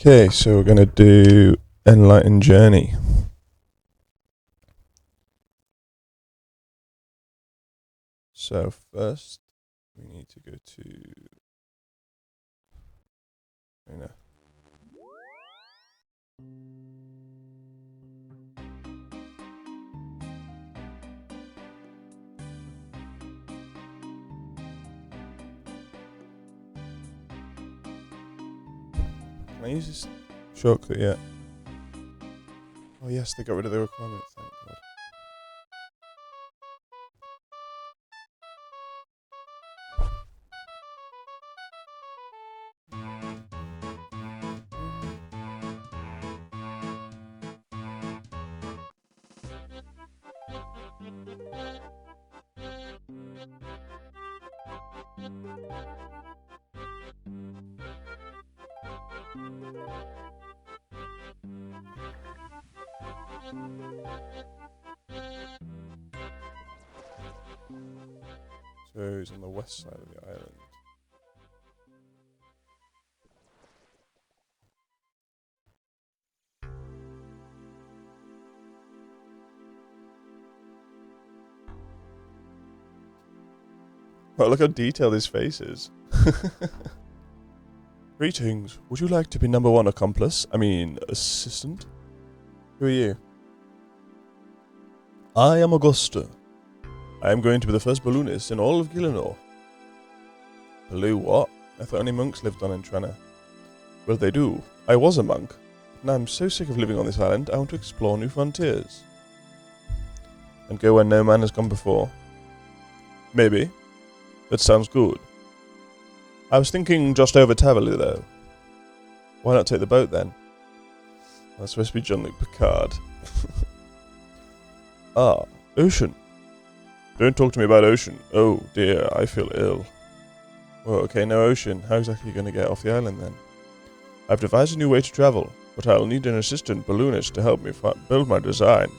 Okay, so we're going to do Enlightened Journey. So first, we need to go to... Can I use this shortcut yet? Oh yes, they got rid of the requirement, thank God. So he's on the west side of the island. Wow, look how detailed his face is. Greetings. Would you like to be number one accomplice? I mean, assistant? Who are you? I am Augusta. I am going to be the first balloonist in all of Gillinor. Baloo what? I thought only monks lived on Entrana. Well, they do. I was a monk. And I'm so sick of living on this island, I want to explore new frontiers. And go where no man has gone before. Maybe. That sounds good. I was thinking just over Tavali, though. Why not take the boat, then? That's supposed to be Jean-Luc Picard. Ah, ocean. Don't talk to me about ocean. Oh, dear, I feel ill. Well, okay, no ocean. How exactly are you going to get off the island, then? I've devised a new way to travel, but I'll need an assistant balloonist to help me build my design.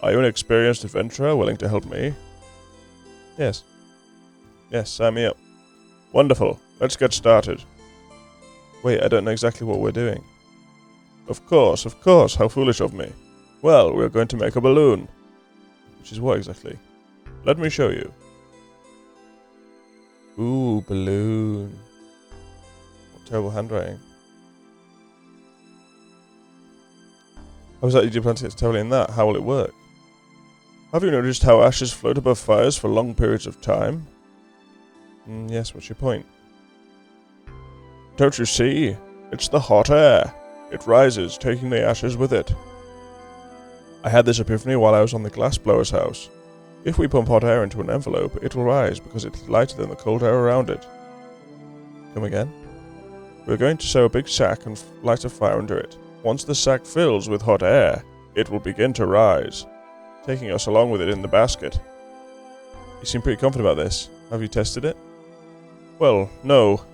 Are you an experienced adventurer willing to help me? Yes. Yes, sign me up. Wonderful. Let's get started. Wait, I don't know exactly what we're doing. Of course, how foolish of me. Well, we're going to make a balloon. Which is what exactly? Let me show you. Ooh, balloon. What terrible handwriting. How exactly do you plan to get Tavali in that? How will it work? Have you noticed how ashes float above fires for long periods of time? Yes, what's your point? Don't you see? It's the hot air. It rises, taking the ashes with it. I had this epiphany while I was on the glassblower's house. If we pump hot air into an envelope, it will rise because it's lighter than the cold air around it. Come again? We're going to sew a big sack and light a fire under it. Once the sack fills with hot air, it will begin to rise, taking us along with it in the basket. You seem pretty confident about this. Have you tested it? Well, no.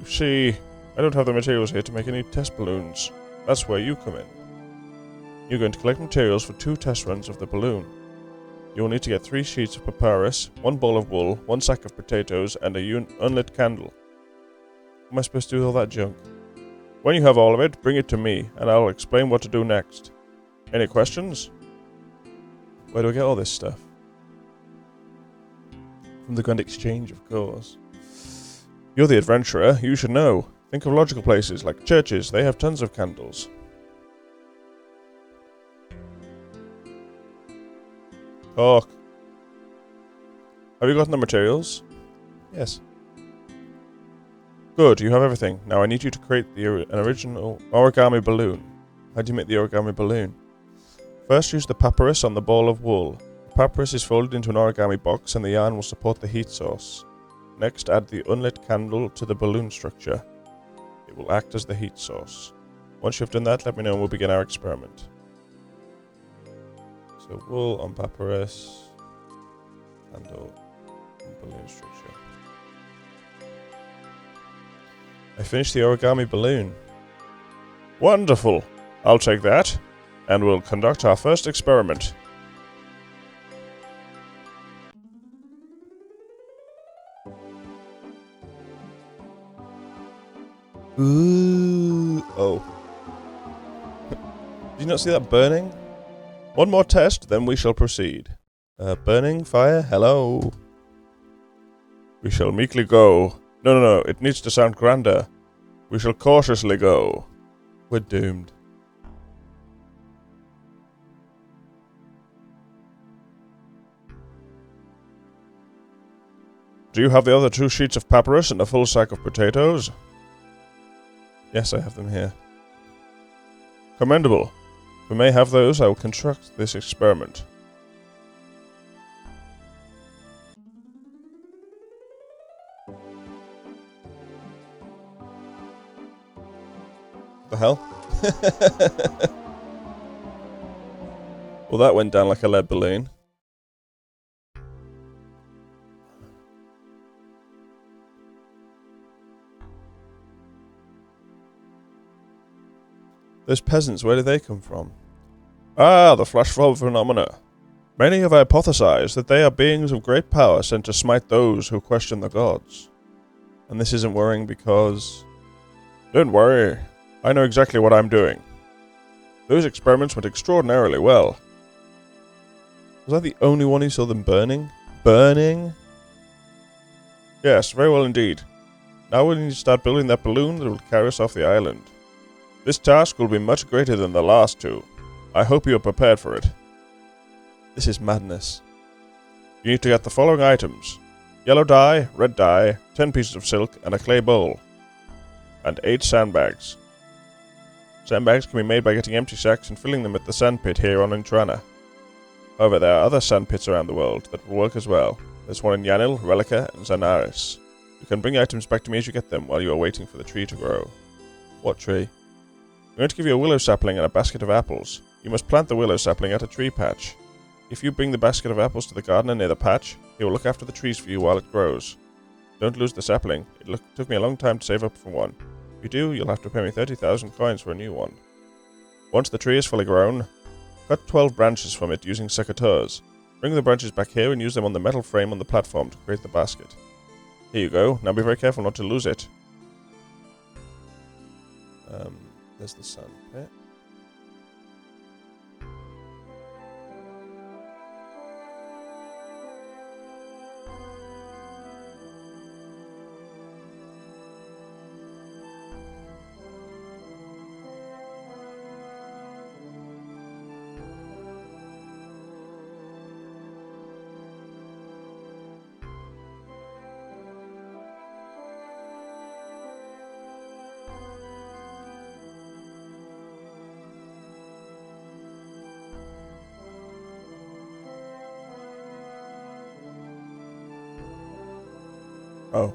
You see, I don't have the materials here to make any test balloons. That's where you come in. You're going to collect materials for 2 test runs of the balloon. You will need to get 3 sheets of papyrus, 1 ball of wool, 1 sack of potatoes, and a unlit candle. How am I supposed to do all that junk? When you have all of it, bring it to me, and I'll explain what to do next. Any questions? Where do I get all this stuff? From the Grand Exchange, of course. You're the adventurer, you should know. Think of logical places, like churches, they have tons of candles. Talk. Have you gotten the materials? Yes. Good, you have everything. Now I need you to create an original origami balloon. How do you make the origami balloon? First use the papyrus on the ball of wool. The papyrus is folded into an origami box and the yarn will support the heat source. Next, add the unlit candle to the balloon structure. It will act as the heat source. Once you've done that, let me know and we'll begin our experiment. So wool on papyrus, candle, and balloon structure. I finished the origami balloon. Wonderful! I'll take that, and we'll conduct our first experiment. Ooh, Oh. Did you not see that burning? One more test, then we shall proceed. Burning, fire, hello. We shall meekly go. No, it needs to sound grander. We shall cautiously go. We're doomed. Do you have the other 2 sheets of papyrus and a full sack of potatoes? Yes, I have them here. Commendable. If we may have those, I will construct this experiment. The hell? Well, that went down like a lead balloon. Those peasants, where do they come from? Ah, the flash flood phenomena. Many have hypothesized that they are beings of great power sent to smite those who question the gods. And this isn't worrying because... Don't worry. I know exactly what I'm doing. Those experiments went extraordinarily well. Was I the only one who saw them burning? Burning? Yes, very well indeed. Now we need to start building that balloon that will carry us off the island. This task will be much greater than the last 2. I hope you are prepared for it. This is madness. You need to get the following items. Yellow dye, red dye, 10 pieces of silk, and a clay bowl. And 8 sandbags. Sandbags can be made by getting empty sacks and filling them at the sand pit here on Intrana. However, there are other sand pits around the world that will work as well. There's one in Yanil, Relica, and Zanaris. You can bring items back to me as you get them while you are waiting for the tree to grow. What tree? I'm going to give you a willow sapling and a basket of apples. You must plant the willow sapling at a tree patch. If you bring the basket of apples to the gardener near the patch, he will look after the trees for you while it grows. Don't lose the sapling. It took me a long time to save up for one. If you do, you'll have to pay me 30,000 coins for a new one. Once the tree is fully grown, cut 12 branches from it using secateurs. Bring the branches back here and use them on the metal frame on the platform to create the basket. Here you go. Now be very careful not to lose it. There's the sand pit. Oh.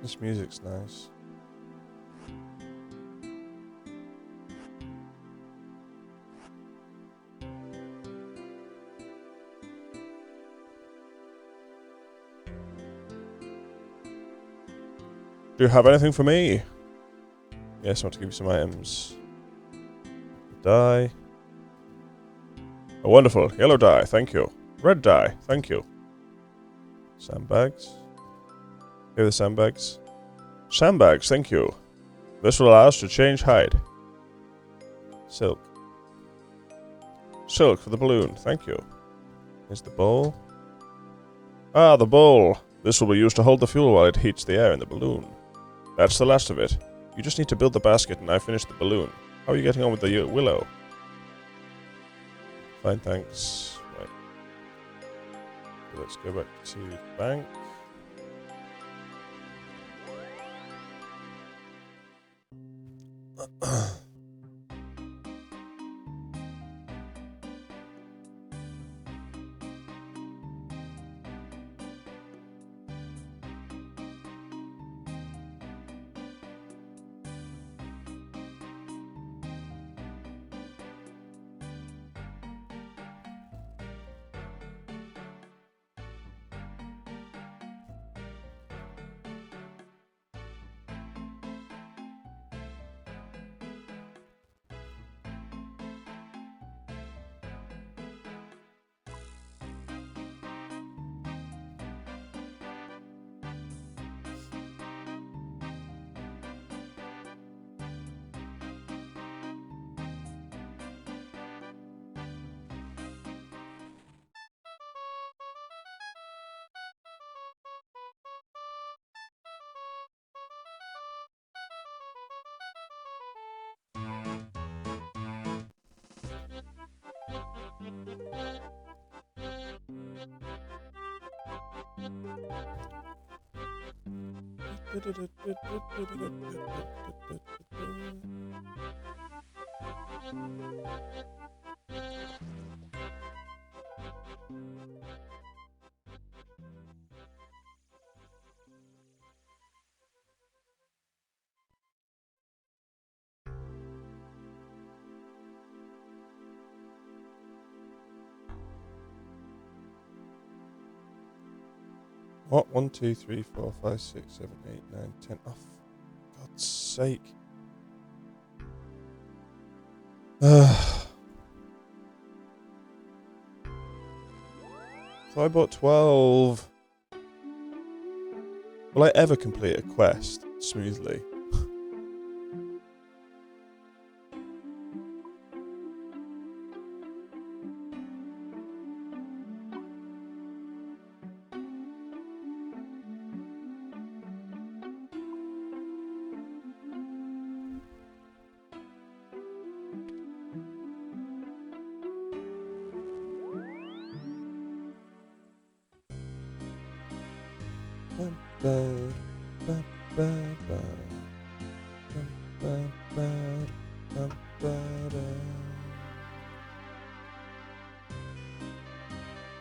This music's nice. Do you have anything for me? Yes, I want to give you some items. Dye. Oh, wonderful. Yellow dye, thank you. Red dye, thank you. Sandbags. Here are the sandbags. Sandbags, thank you. This will allow us to change height. Silk. Silk for the balloon, thank you. Here's the bowl. Ah, the bowl. This will be used to hold the fuel while it heats the air in the balloon. That's the last of it. You just need to build the basket and I finish the balloon. How are you getting on with the willow? Fine, thanks. Right. Let's go back to the bank. What? 1, 2, 3, 4, 5, 6, 7, 8, 9, 10. Oh, for God's sake. So I bought 12. Will I ever complete a quest smoothly?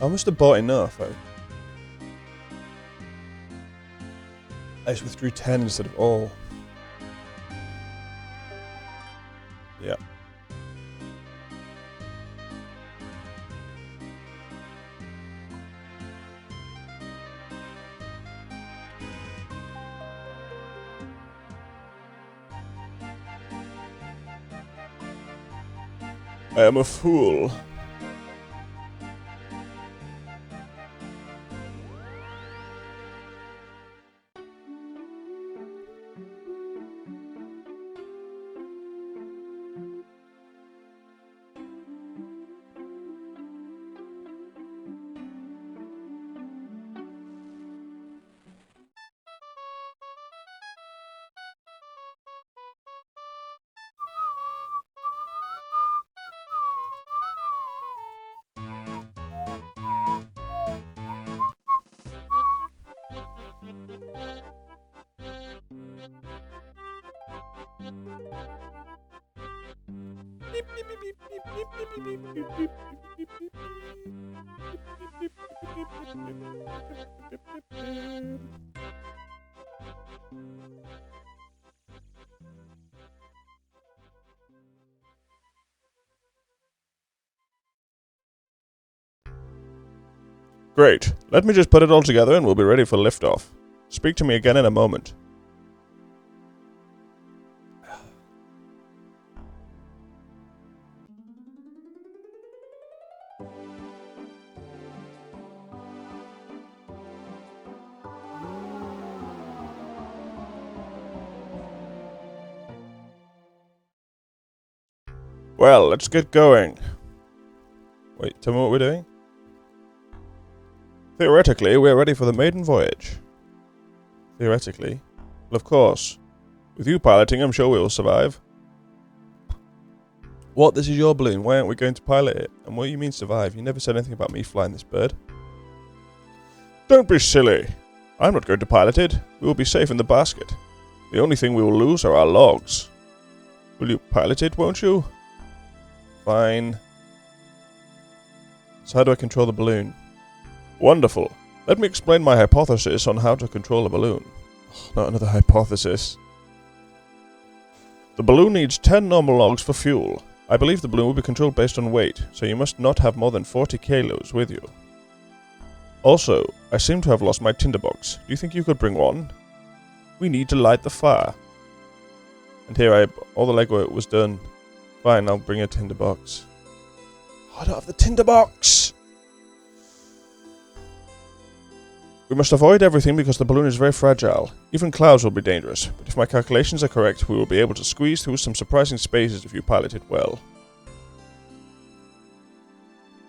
I must have bought enough. I just withdrew 10 instead of all. Yeah. I am a fool. Great. Let me just put it all together and we'll be ready for liftoff. Speak to me again in a moment. Well, let's get going. Wait, tell me what we're doing? Theoretically, we're ready for the maiden voyage. Theoretically? Well, of course. With you piloting, I'm sure we'll survive. What? This is your balloon. Why aren't we going to pilot it? And what do you mean survive? You never said anything about me flying this bird. Don't be silly. I'm not going to pilot it. We will be safe in the basket. The only thing we will lose are our logs. Will you pilot it, won't you? Fine. So how do I control the balloon? Wonderful. Let me explain my hypothesis on how to control a balloon. Oh, not another hypothesis. The balloon needs 10 normal logs for fuel. I believe the balloon will be controlled based on weight, so you must not have more than 40 kilos with you. Also, I seem to have lost my tinderbox. Do you think you could bring one? We need to light the fire. And here all the legwork was done. Fine, I'll bring a tinderbox. Oh, I don't have the tinderbox! We must avoid everything because the balloon is very fragile. Even clouds will be dangerous, but if my calculations are correct, we will be able to squeeze through some surprising spaces if you pilot it well.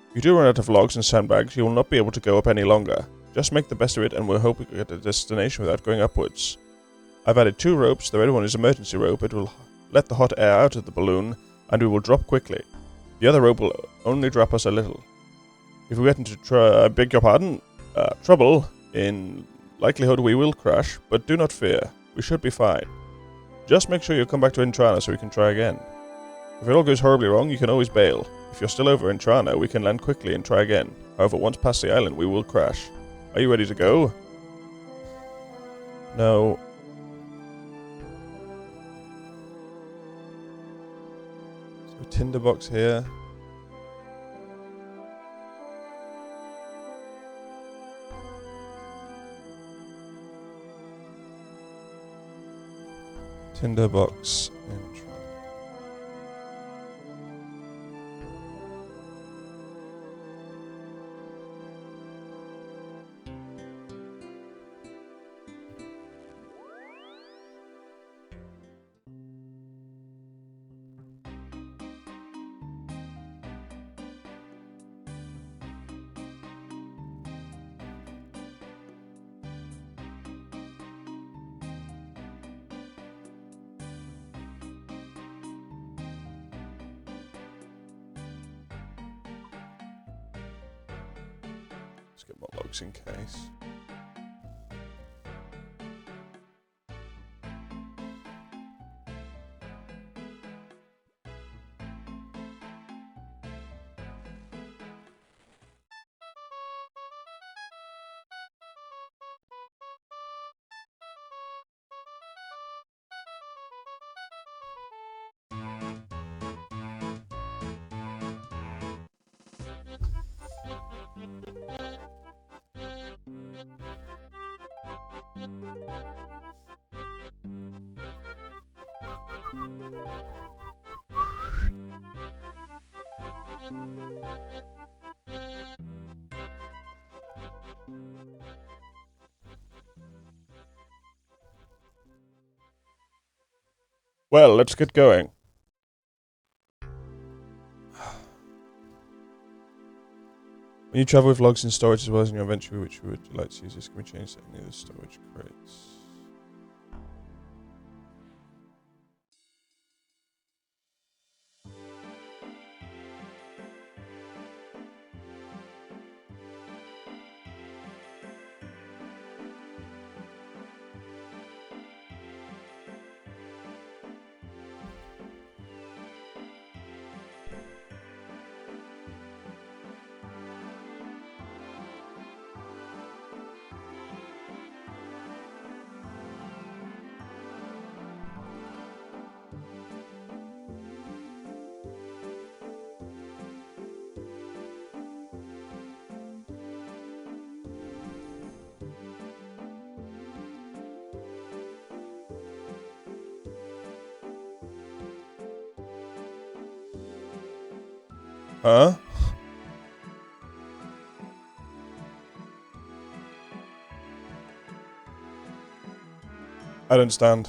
If you do run out of logs and sandbags, you will not be able to go up any longer. Just make the best of it and we'll hope we can get to the destination without going upwards. I've added 2 ropes, the red one is emergency rope, it will let the hot air out of the balloon and we will drop quickly. The other rope will only drop us a little. If we get into trouble in Likelihood we will crash, but do not fear. We should be fine. Just make sure you come back to Intrana so we can try again. If it all goes horribly wrong, you can always bail. If you're still over Intrana, we can land quickly and try again. However, once past the island, we will crash. Are you ready to go? No. So tinderbox here. Tinderbox intro. Let's get more logs in case. Well, let's get going. When you travel with logs in storage as well as in your inventory, which would you like to use, this can be changed to any of the storage crates. Huh? I don't understand.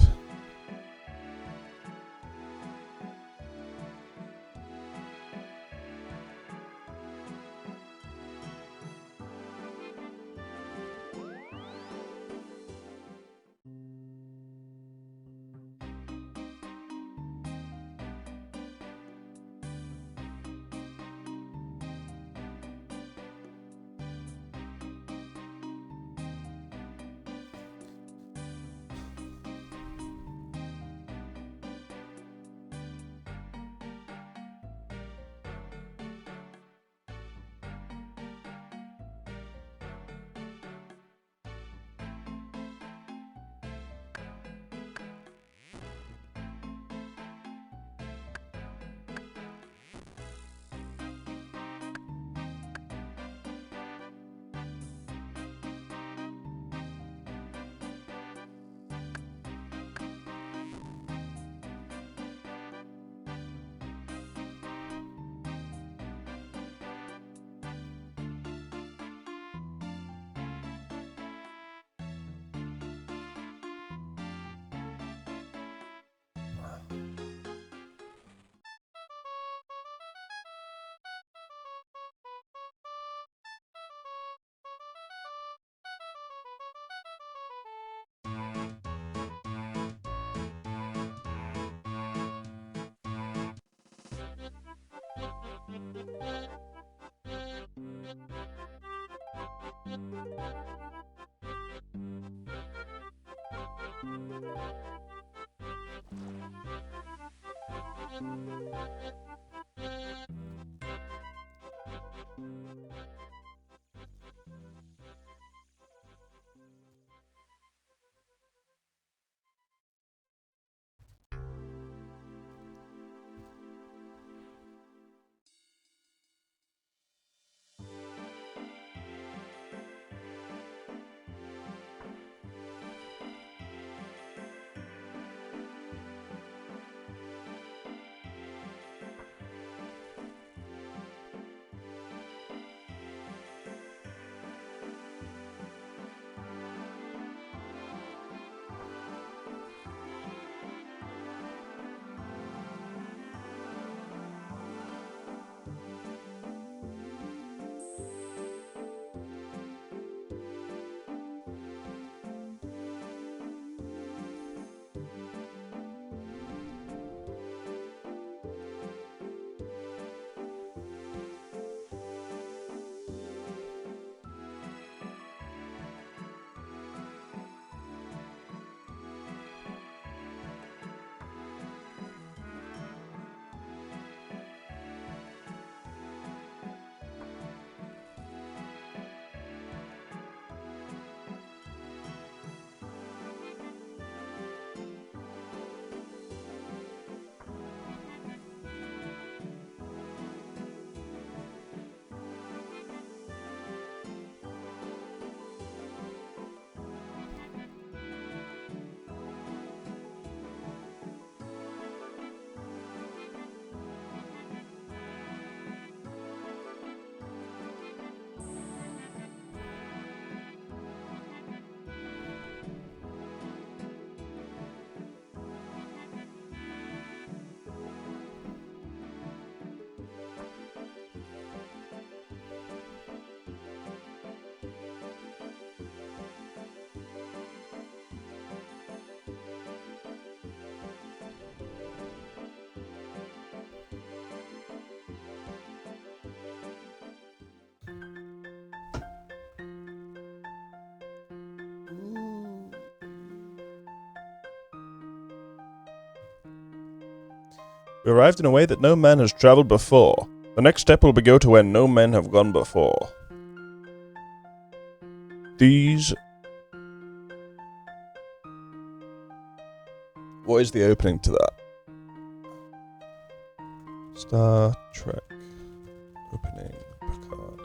We arrived in a way that no man has travelled before. The next step will be go to where no men have gone before. These... What is the opening to that? Star Trek. Opening Picard.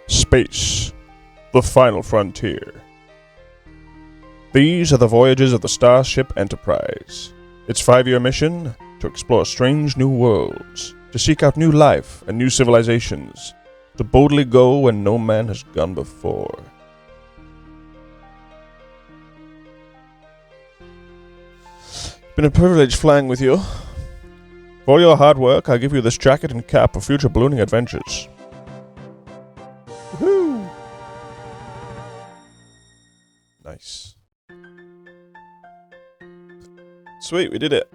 Space, the final frontier. These are the voyages of the Starship Enterprise. Its 5-year mission? To explore strange new worlds, to seek out new life and new civilizations, to boldly go where no man has gone before. It's been a privilege flying with you. For all your hard work, I give you this jacket and cap for future ballooning adventures. Woohoo! Nice. Sweet, we did it.